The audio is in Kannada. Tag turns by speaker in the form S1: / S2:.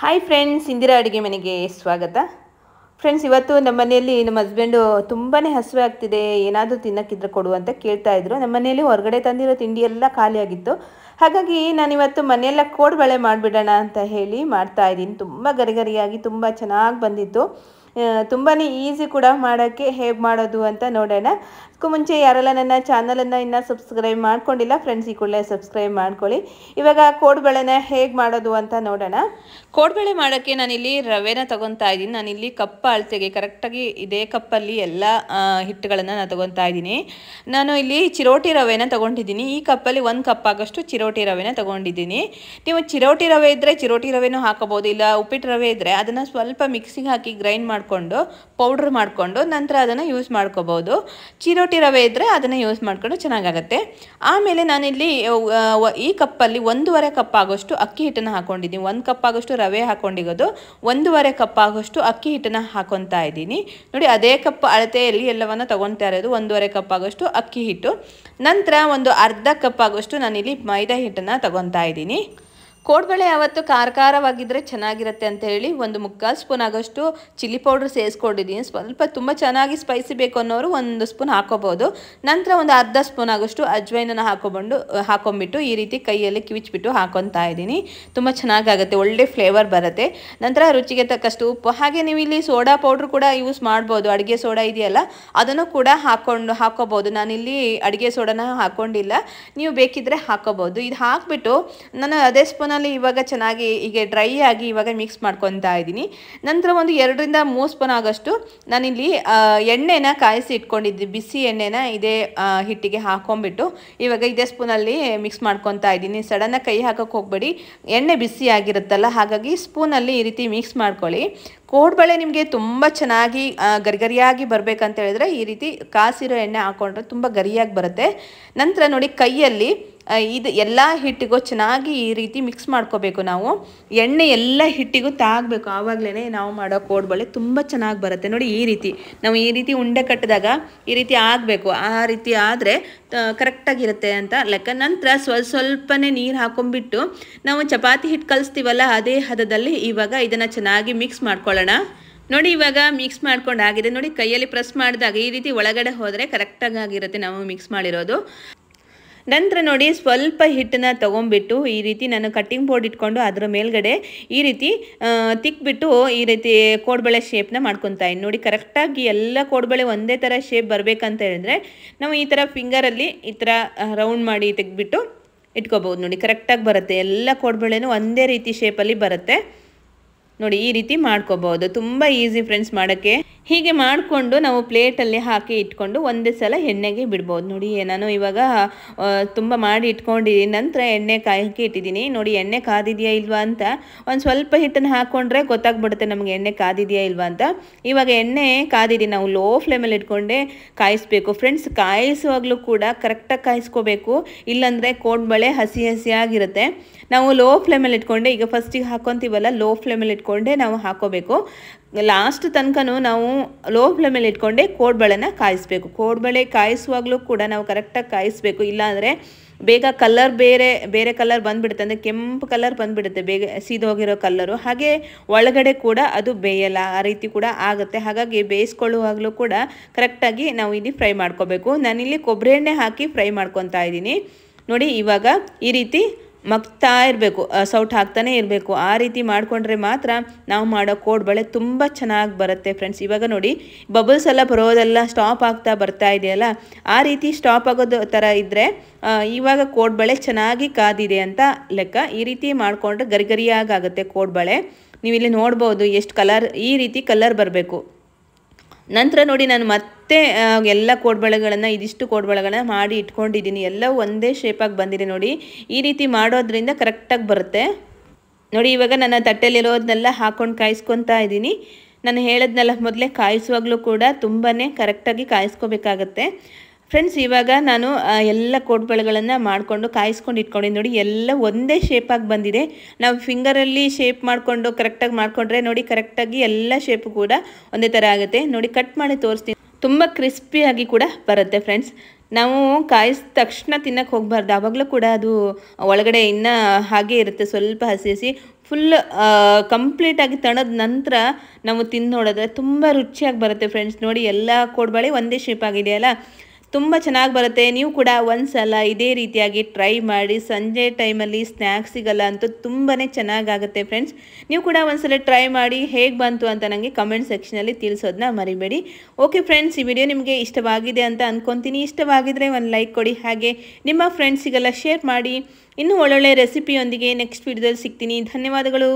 S1: ಹಾಯ್ ಫ್ರೆಂಡ್ಸ್, ಇಂದಿರಾ ಅಡುಗೆ ಮನೆಗೆ ಸ್ವಾಗತ. ಫ್ರೆಂಡ್ಸ್, ಇವತ್ತು ನಮ್ಮ ಮನೆಯಲ್ಲಿ ನಮ್ಮ ಹಸ್ಬೆಂಡು ತುಂಬಾ ಹಸಿವೆ ಆಗ್ತಿದೆ, ಏನಾದರೂ ತಿನ್ನೋಕ್ಕಿದ್ರೆ ಕೊಡು ಅಂತ ಕೇಳ್ತಾ ಇದ್ರು. ನಮ್ಮ ಮನೆಯಲ್ಲಿ ಹೊರಗಡೆ ತಂದಿರೋ ತಿಂಡಿ ಎಲ್ಲ ಖಾಲಿಯಾಗಿತ್ತು. ಹಾಗಾಗಿ ನಾನಿವತ್ತು ಮನೆಯೆಲ್ಲ ಕೋಡುಬಳೆ ಮಾಡಿಬಿಡೋಣ ಅಂತ ಹೇಳಿ ಮಾಡ್ತಾ ಇದ್ದೀನಿ. ತುಂಬ ಗರಿಗರಿಯಾಗಿ ತುಂಬ ಚೆನ್ನಾಗಿ ಬಂದಿತ್ತು. ತುಂಬಾ ಈಸಿ ಕೂಡ ಮಾಡೋಕ್ಕೆ. ಹೇಗೆ ಮಾಡೋದು ಅಂತ ನೋಡೋಣ. ಅದಕ್ಕೂ ಮುಂಚೆ ಯಾರೆಲ್ಲ ನನ್ನ ಚಾನಲನ್ನು ಇನ್ನೂ ಸಬ್ಸ್ಕ್ರೈಬ್ ಮಾಡ್ಕೊಂಡಿಲ್ಲ ಫ್ರೆಂಡ್ಸ್, ಈ ಕೂಡಲೇ ಸಬ್ಸ್ಕ್ರೈಬ್ ಮಾಡ್ಕೊಳ್ಳಿ. ಇವಾಗ ಕೋಡುಬಳೆನ ಹೇಗೆ ಮಾಡೋದು ಅಂತ ನೋಡೋಣ. ಕೋಡುಬಳೆ ಮಾಡೋಕ್ಕೆ ನಾನಿಲ್ಲಿ ರವೆನ ತೊಗೊತಾ ಇದ್ದೀನಿ. ನಾನಿಲ್ಲಿ ಕಪ್ ಅಳತೆಗೆ ಕರೆಕ್ಟಾಗಿ ಇದೇ ಕಪ್ಪಲ್ಲಿ ಎಲ್ಲ ಹಿಟ್ಟುಗಳನ್ನು ನಾನು ತೊಗೊತಾ ಇದ್ದೀನಿ. ನಾನು ಇಲ್ಲಿ ಚಿರೋಟಿ ರವೆನ ತೊಗೊಂಡಿದ್ದೀನಿ. ಈ ಕಪ್ಪಲ್ಲಿ 1 ಕಪ್ ಆಗೋಷ್ಟು ಚಿರೋಟಿ ರವೆನ ತೊಗೊಂಡಿದ್ದೀನಿ. ನೀವು ಚಿರೋಟಿ ರವೆ ಇದ್ದರೆ ಚಿರೋಟಿ ರವೆನೂ ಹಾಕೋಬೋದು, ಇಲ್ಲ ಉಪ್ಪಿಟ್ಟು ರವೆ ಇದ್ದರೆ ಅದನ್ನು ಸ್ವಲ್ಪ ಮಿಕ್ಸಿಗೆ ಹಾಕಿ ಗ್ರೈಂಡ್ ಮಾಡಿಕೊಂಡು ಪೌಡ್ರ್ ಮಾಡಿಕೊಂಡು ನಂತರ ಅದನ್ನು ಯೂಸ್ ಮಾಡ್ಕೋಬೋದು. ಚಿರೋಟಿ ರವೆ ಇದ್ದರೆ ಅದನ್ನು ಯೂಸ್ ಮಾಡಿಕೊಂಡು ಚೆನ್ನಾಗಾಗತ್ತೆ. ಆಮೇಲೆ ನಾನಿಲ್ಲಿ ಈ ಕಪ್ಪಲ್ಲಿ 1.5 ಕಪ್ ಆಗೋಷ್ಟು ಅಕ್ಕಿ ಹಿಟ್ಟನ್ನು ಹಾಕ್ಕೊಂಡಿದ್ದೀನಿ. 1 ಕಪ್ ಆಗೋಷ್ಟು ರವೆ ಹಾಕ್ಕೊಂಡಿರೋದು, 1.5 ಕಪ್ ಆಗೋಷ್ಟು ಅಕ್ಕಿ ಹಿಟ್ಟನ್ನು ಹಾಕೊತಾ ಇದ್ದೀನಿ. ನೋಡಿ, ಅದೇ ಕಪ್ ಅಳತೆಯಲ್ಲಿ ಎಲ್ಲವನ್ನು ತೊಗೊತಾ ಇರೋದು. 1.5 ಕಪ್ ಆಗೋಷ್ಟು ಅಕ್ಕಿ ಹಿಟ್ಟು, ನಂತರ ಒಂದು ಅರ್ಧ ಕಪ್ ಆಗೋಷ್ಟು ನಾನಿಲ್ಲಿ ಮೈದಾ ಹಿಟ್ಟನ್ನು ತೊಗೊತಾ ಇದ್ದೀನಿ. ಕೋಡುಬಳೆ ಯಾವತ್ತು ಖಾರವಾಗಿದ್ದರೆ ಚೆನ್ನಾಗಿರುತ್ತೆ ಅಂತ ಹೇಳಿ 1/4 ಸ್ಪೂನ್ ಆಗೋಷ್ಟು ಚಿಲ್ಲಿ ಪೌಡ್ರ್ ಸೇರಿಸ್ಕೊಂಡಿದ್ದೀನಿ. ಸ್ವಲ್ಪ ತುಂಬ ಚೆನ್ನಾಗಿ ಸ್ಪೈಸಿ ಬೇಕು ಅನ್ನೋರು 1 ಸ್ಪೂನ್ ಹಾಕೋಬೋದು. ನಂತರ ಒಂದು ಅರ್ಧ ಸ್ಪೂನ್ ಆಗೋಷ್ಟು ಅಜ್ವೈನನ್ನು ಹಾಕೊಂಡ್ಬಿಟ್ಟು ಈ ರೀತಿ ಕೈಯಲ್ಲಿ ಕಿವಿಚ್ಬಿಟ್ಟು ಹಾಕೊತಾ ಇದ್ದೀನಿ. ತುಂಬ ಚೆನ್ನಾಗಾಗುತ್ತೆ, ಒಳ್ಳೆ ಫ್ಲೇವರ್ ಬರುತ್ತೆ. ನಂತರ ರುಚಿಗೆ ತಕ್ಕಷ್ಟು ಉಪ್ಪು, ಹಾಗೆ ನೀವು ಇಲ್ಲಿ ಸೋಡಾ ಪೌಡ್ರ್ ಕೂಡ ಯೂಸ್ ಮಾಡ್ಬೋದು. ಅಡುಗೆ ಸೋಡಾ ಇದೆಯಲ್ಲ, ಅದನ್ನು ಕೂಡ ಹಾಕೋಬೋದು. ನಾನಿಲ್ಲಿ ಅಡುಗೆ ಸೋಡಾನ ಹಾಕ್ಕೊಂಡಿಲ್ಲ, ನೀವು ಬೇಕಿದ್ದರೆ ಹಾಕೋಬೋದು. ಇದು ಹಾಕಿಬಿಟ್ಟು ನಾನು ಅದೇ ಸ್ಪೂನ್ ಇವಾಗ ಚೆನ್ನಾಗಿ ಹೀಗೆ ಡ್ರೈ ಆಗಿ ಇವಾಗ ಮಿಕ್ಸ್ ಮಾಡ್ಕೊತಾ ಇದ್ದೀನಿ. ನಂತರ ಒಂದು 2-3 ಸ್ಪೂನ್ ಆಗೋಷ್ಟು ನಾನಿಲ್ಲಿ ಎಣ್ಣೆನ ಕಾಯಿಸಿ ಇಟ್ಕೊಂಡಿದ್ದೆ. ಬಿಸಿ ಎಣ್ಣೆನ ಇದೇ ಹಿಟ್ಟಿಗೆ ಹಾಕೊಂಡ್ಬಿಟ್ಟು ಇವಾಗ ಇದೇ ಸ್ಪೂನಲ್ಲಿ ಮಿಕ್ಸ್ ಮಾಡ್ಕೊತಾ ಇದ್ದೀನಿ. ಸಡನ್ನಾಗಿ ಕೈ ಹಾಕೋಕ್ಕೆ ಹೋಗಬೇಡಿ, ಎಣ್ಣೆ ಬಿಸಿ ಆಗಿರುತ್ತಲ್ಲ, ಹಾಗಾಗಿ ಸ್ಪೂನಲ್ಲಿ ಈ ರೀತಿ ಮಿಕ್ಸ್ ಮಾಡ್ಕೊಳ್ಳಿ. ಕೋಡುಬಳೆ ನಿಮಗೆ ತುಂಬ ಚೆನ್ನಾಗಿ ಗರಿಗರಿಯಾಗಿ ಬರಬೇಕಂತ ಹೇಳಿದ್ರೆ ಈ ರೀತಿ ಕಾಸಿರೋ ಎಣ್ಣೆ ಹಾಕೊಂಡ್ರೆ ತುಂಬ ಗರಿಯಾಗಿ ಬರುತ್ತೆ. ನಂತರ ನೋಡಿ, ಕೈಯಲ್ಲಿ ಇದು ಎಲ್ಲ ಹಿಟ್ಟಿಗೂ ಚೆನ್ನಾಗಿ ಈ ರೀತಿ ಮಿಕ್ಸ್ ಮಾಡ್ಕೋಬೇಕು. ನಾವು ಎಣ್ಣೆ ಎಲ್ಲ ಹಿಟ್ಟಿಗೂ ತಾಗಬೇಕು, ಆವಾಗಲೇ ನಾವು ಮಾಡೋ ಕೋಡುಬಳೆ ತುಂಬ ಚೆನ್ನಾಗಿ ಬರುತ್ತೆ. ನೋಡಿ, ಈ ರೀತಿ ನಾವು ಈ ರೀತಿ ಉಂಡೆ ಕಟ್ಟಿದಾಗ ಈ ರೀತಿ ಆಗಬೇಕು. ಆ ರೀತಿ ಆದರೆ ಕರೆಕ್ಟಾಗಿರುತ್ತೆ ಅಂತ ಲೆಕ್ಕ. ನಂತರ ಸ್ವಲ್ಪನೇ ನೀರು ಹಾಕೊಂಡ್ಬಿಟ್ಟು ನಾವು ಚಪಾತಿ ಹಿಟ್ಟು ಕಲಿಸ್ತೀವಲ್ಲ, ಅದೇ ಹದದಲ್ಲಿ ಇವಾಗ ಇದನ್ನು ಚೆನ್ನಾಗಿ ಮಿಕ್ಸ್ ಮಾಡ್ಕೊಳ್ಳೋಣ. ನೋಡಿ, ಇವಾಗ ಮಿಕ್ಸ್ ಮಾಡ್ಕೊಂಡು ಆಗಿದೆ. ನೋಡಿ, ಕೈಯಲ್ಲಿ ಪ್ರೆಸ್ ಮಾಡಿದಾಗ ಈ ರೀತಿ ಒಳಗಡೆ ಹೋದರೆ ಕರೆಕ್ಟಾಗಿ ಆಗಿರುತ್ತೆ ನಾವು ಮಿಕ್ಸ್ ಮಾಡಿರೋದು. ನಂತರ ನೋಡಿ, ಸ್ವಲ್ಪ ಹಿಟ್ಟನ್ನು ತೊಗೊಂಡ್ಬಿಟ್ಟು ಈ ರೀತಿ ನಾನು ಕಟ್ಟಿಂಗ್ ಬೋರ್ಡ್ ಇಟ್ಕೊಂಡು ಅದರ ಮೇಲ್ಗಡೆ ಈ ರೀತಿ ತಿಕ್ಬಿಟ್ಟು ಈ ರೀತಿ ಕೋಡುಬಳೆ ಶೇಪ್ನ ಮಾಡ್ಕೊತಾ ಇದ್ದೀನಿ. ನೋಡಿ, ಕರೆಕ್ಟಾಗಿ ಎಲ್ಲ ಕೋಡುಬಳೆ ಒಂದೇ ಥರ ಶೇಪ್ ಬರಬೇಕಂತ ಹೇಳಿದ್ರೆ ನಾವು ಈ ಥರ ಫಿಂಗರಲ್ಲಿ ಈ ಥರ ರೌಂಡ್ ಮಾಡಿ ತೆಗೆದ್ಬಿಟ್ಟು ಇಟ್ಕೋಬೋದು. ನೋಡಿ, ಕರೆಕ್ಟಾಗಿ ಬರುತ್ತೆ. ಎಲ್ಲ ಕೋಡುಬಳೆನೂ ಒಂದೇ ರೀತಿ ಶೇಪಲ್ಲಿ ಬರುತ್ತೆ. ನೋಡಿ, ಈ ರೀತಿ ಮಾಡ್ಕೋಬೋದು. ತುಂಬ ಈಸಿ ಫ್ರೆಂಡ್ಸ್ ಮಾಡೋಕ್ಕೆ. ಹೀಗೆ ಮಾಡಿಕೊಂಡು ನಾವು ಪ್ಲೇಟಲ್ಲಿ ಹಾಕಿ ಇಟ್ಕೊಂಡು ಒಂದೇ ಸಲ ಎಣ್ಣೆಗೆ ಬಿಡ್ಬೋದು. ನೋಡಿ, ನಾನು ಇವಾಗ ತುಂಬ ಮಾಡಿ ಇಟ್ಕೊಂಡಿದ್ದೀನಿ. ನಂತರ ಎಣ್ಣೆ ಕಾಯಕ್ಕೆ ಇಟ್ಟಿದ್ದೀನಿ. ನೋಡಿ, ಎಣ್ಣೆ ಕಾದಿದೆಯಾ ಇಲ್ವಾ ಅಂತ ಒಂದು ಸ್ವಲ್ಪ ಹಿಟ್ಟನ್ನು ಹಾಕ್ಕೊಂಡ್ರೆ ಗೊತ್ತಾಗ್ಬಿಡುತ್ತೆ ನಮಗೆ ಎಣ್ಣೆ ಕಾದಿದೆಯಾ ಇಲ್ವಾ ಅಂತ. ಇವಾಗ ಎಣ್ಣೆ ಕಾದಿದ್ದೀನಿ. ನಾವು ಲೋ ಫ್ಲೇಮಲ್ಲಿ ಇಟ್ಕೊಂಡೆ ಕಾಯಿಸ್ಬೇಕು ಫ್ರೆಂಡ್ಸ್. ಕಾಯಿಸುವಾಗಲೂ ಕೂಡ ಕರೆಕ್ಟಾಗಿ ಕಾಯಿಸ್ಕೋಬೇಕು, ಇಲ್ಲಾಂದರೆ ಕೋಡುಬಳೆ ಹಸಿ ಹಸಿಯಾಗಿರುತ್ತೆ. ನಾವು ಲೋ ಫ್ಲೇಮಲ್ಲಿ ಇಟ್ಕೊಂಡೆ, ಈಗ ಫಸ್ಟಿಗೆ ಹಾಕ್ಕೊತೀವಲ್ಲ, ಲೋ ಫ್ಲೇಮಲ್ಲಿ ಇಟ್ಕೊಂಡೆ ನಾವು ಹಾಕೋಬೇಕು. ಲಾಸ್ಟ್ ತನಕನೂ ನಾವು ಲೋ ಫ್ಲೇಮಲ್ಲಿ ಇಟ್ಕೊಂಡೆ ಕೋಡುಬಳೆನ ಕಾಯಿಸ್ಬೇಕು. ಕೋಡುಬಳೆ ಕಾಯಿಸುವಾಗಲೂ ಕೂಡ ನಾವು ಕರೆಕ್ಟಾಗಿ ಕಾಯಿಸ್ಬೇಕು, ಇಲ್ಲಾಂದರೆ ಬೇಗ ಕಲರ್ ಬೇರೆ ಕಲರ್ ಬಂದುಬಿಡುತ್ತೆ. ಅಂದರೆ ಕೆಂಪು ಕಲರ್ ಬಂದುಬಿಡುತ್ತೆ, ಬೇಗ ಸೀದೋಗಿರೋ ಕಲರು. ಹಾಗೆ ಒಳಗಡೆ ಕೂಡ ಅದು ಬೇಯಲ್ಲ, ಆ ರೀತಿ ಕೂಡ ಆಗುತ್ತೆ. ಹಾಗಾಗಿ ಬೇಯಿಸ್ಕೊಳ್ಳುವಾಗಲೂ ಕೂಡ ಕರೆಕ್ಟಾಗಿ ನಾವು ಇಲ್ಲಿ ಫ್ರೈ ಮಾಡ್ಕೋಬೇಕು. ನಾನಿಲ್ಲಿ ಕೊಬ್ಬರಿ ಎಣ್ಣೆ ಹಾಕಿ ಫ್ರೈ ಮಾಡ್ಕೊತಾ ಇದ್ದೀನಿ. ನೋಡಿ, ಇವಾಗ ಈ ರೀತಿ ಮಗ್ತಾ ಇರಬೇಕು, ಸೌಟ್ ಹಾಕ್ತಾನೆ ಇರಬೇಕು. ಆ ರೀತಿ ಮಾಡಿಕೊಂಡ್ರೆ ಮಾತ್ರ ನಾವು ಮಾಡೋ ಕೋಡುಬಳೆ ತುಂಬ ಚೆನ್ನಾಗಿ ಬರುತ್ತೆ ಫ್ರೆಂಡ್ಸ್. ಇವಾಗ ನೋಡಿ, ಬಬಲ್ಸ್ ಎಲ್ಲ ಬರೋದೆಲ್ಲ ಸ್ಟಾಪ್ ಆಗ್ತಾ ಬರ್ತಾ ಇದೆಯಲ್ಲ, ಆ ರೀತಿ ಸ್ಟಾಪ್ ಆಗೋದು ಥರ ಇದ್ದರೆ ಇವಾಗ ಕೋಡುಬಳೆ ಚೆನ್ನಾಗಿ ಕಾದಿದೆ ಅಂತ ಲೆಕ್ಕ. ಈ ರೀತಿ ಮಾಡಿಕೊಂಡ್ರೆ ಗರಿಗರಿಯಾಗುತ್ತೆ ಕೋಡುಬಳೆ. ನೀವು ಇಲ್ಲಿ ನೋಡ್ಬೋದು ಎಷ್ಟು ಕಲರ್, ಈ ರೀತಿ ಕಲರ್ ಬರಬೇಕು. ನಂತರ ನೋಡಿ, ನಾನು ಮತ್ತೆ ಎಲ್ಲ ಕೋಡುಬಳೆಗಳನ್ನು ಇದಿಷ್ಟು ಕೋಡುಬಳೆಗಳನ್ನ ಮಾಡಿ ಇಟ್ಕೊಂಡಿದ್ದೀನಿ. ಎಲ್ಲವೂ ಒಂದೇ ಶೇಪಾಗಿ ಬಂದಿದೆ. ನೋಡಿ, ಈ ರೀತಿ ಮಾಡೋದ್ರಿಂದ ಕರೆಕ್ಟಾಗಿ ಬರುತ್ತೆ. ನೋಡಿ, ಇವಾಗ ನನ್ನ ತಟ್ಟೆಲಿರೋದನ್ನೆಲ್ಲ ಹಾಕ್ಕೊಂಡು ಕಾಯಿಸ್ಕೊತಾ ಇದ್ದೀನಿ. ನಾನು ಹೇಳೋದ್ನೆಲ್ಲ ಮೊದಲೇ ಕಾಯಿಸುವಾಗಲೂ ಕೂಡ ತುಂಬಾ ಕರೆಕ್ಟಾಗಿ ಕಾಯಿಸ್ಕೋಬೇಕಾಗತ್ತೆ ಫ್ರೆಂಡ್ಸ್. ಇವಾಗ ನಾನು ಎಲ್ಲ ಕೋಡುಬಳೆಗಳನ್ನು ಮಾಡಿಕೊಂಡು ಕಾಯಿಸ್ಕೊಂಡು ಇಟ್ಕೊಂಡಿದ್ದೀನಿ. ನೋಡಿ, ಎಲ್ಲ ಒಂದೇ ಶೇಪಾಗಿ ಬಂದಿದೆ. ನಾವು ಫಿಂಗರಲ್ಲಿ ಶೇಪ್ ಮಾಡಿಕೊಂಡು ಕರೆಕ್ಟಾಗಿ ಮಾಡಿಕೊಂಡ್ರೆ ನೋಡಿ, ಕರೆಕ್ಟಾಗಿ ಎಲ್ಲ ಶೇಪು ಕೂಡ ಒಂದೇ ಥರ ಆಗುತ್ತೆ. ನೋಡಿ, ಕಟ್ ಮಾಡಿ ತೋರಿಸ್ತೀನಿ. ತುಂಬ ಕ್ರಿಸ್ಪಿಯಾಗಿ ಕೂಡ ಬರುತ್ತೆ ಫ್ರೆಂಡ್ಸ್. ನಾವು ಕಾಯಿಸಿದ ತಕ್ಷಣ ತಿನ್ನಕ್ಕೆ ಹೋಗಬಾರ್ದು, ಆವಾಗಲೂ ಕೂಡ ಅದು ಒಳಗಡೆ ಇನ್ನೂ ಹಾಗೆ ಇರುತ್ತೆ, ಸ್ವಲ್ಪ ಹಸಿ ಹಸಿ. ಫುಲ್ ಕಂಪ್ಲೀಟಾಗಿ ತಣದ ನಂತರ ನಾವು ತಿಂದು ನೋಡಿದ್ರೆ ತುಂಬ ರುಚಿಯಾಗಿ ಬರುತ್ತೆ ಫ್ರೆಂಡ್ಸ್. ನೋಡಿ ಎಲ್ಲ ಕೋಡ್ಬಳೆ ಒಂದೇ ಶೇಪ್ ಆಗಿದೆಯಲ್ಲ, ತುಂಬ ಚೆನ್ನಾಗಿ ಬರುತ್ತೆ. ನೀವು ಕೂಡ ಒಂದು ಸಲ ಇದೇ ರೀತಿಯಾಗಿ ಟ್ರೈ ಮಾಡಿ. ಸಂಜೆ ಟೈಮಲ್ಲಿ ಸ್ನ್ಯಾಕ್ಸಿಗೆಲ್ಲ ಅಂತೂ ತುಂಬಾ ಚೆನ್ನಾಗಾಗುತ್ತೆ ಫ್ರೆಂಡ್ಸ್. ನೀವು ಕೂಡ ಒಂದು ಸಲ ಟ್ರೈ ಮಾಡಿ ಹೇಗೆ ಬಂತು ಅಂತ ನನಗೆ ಕಮೆಂಟ್ ಸೆಕ್ಷನಲ್ಲಿ ತಿಳಿಸೋದನ್ನ ಮರಿಬೇಡಿ. ಓಕೆ ಫ್ರೆಂಡ್ಸ್, ಈ ವಿಡಿಯೋ ನಿಮಗೆ ಇಷ್ಟವಾಗಿದೆ ಅಂತ ಅಂದ್ಕೊತೀನಿ. ಇಷ್ಟವಾಗಿದ್ದರೆ ಒಂದು ಲೈಕ್ ಕೊಡಿ, ಹಾಗೆ ನಿಮ್ಮ ಫ್ರೆಂಡ್ಸಿಗೆಲ್ಲ ಶೇರ್ ಮಾಡಿ. ಇನ್ನೂ ಒಳ್ಳೊಳ್ಳೆ ರೆಸಿಪಿಯೊಂದಿಗೆ ನೆಕ್ಸ್ಟ್ ವಿಡಿಯೋದಲ್ಲಿ ಸಿಗ್ತೀನಿ. ಧನ್ಯವಾದಗಳು.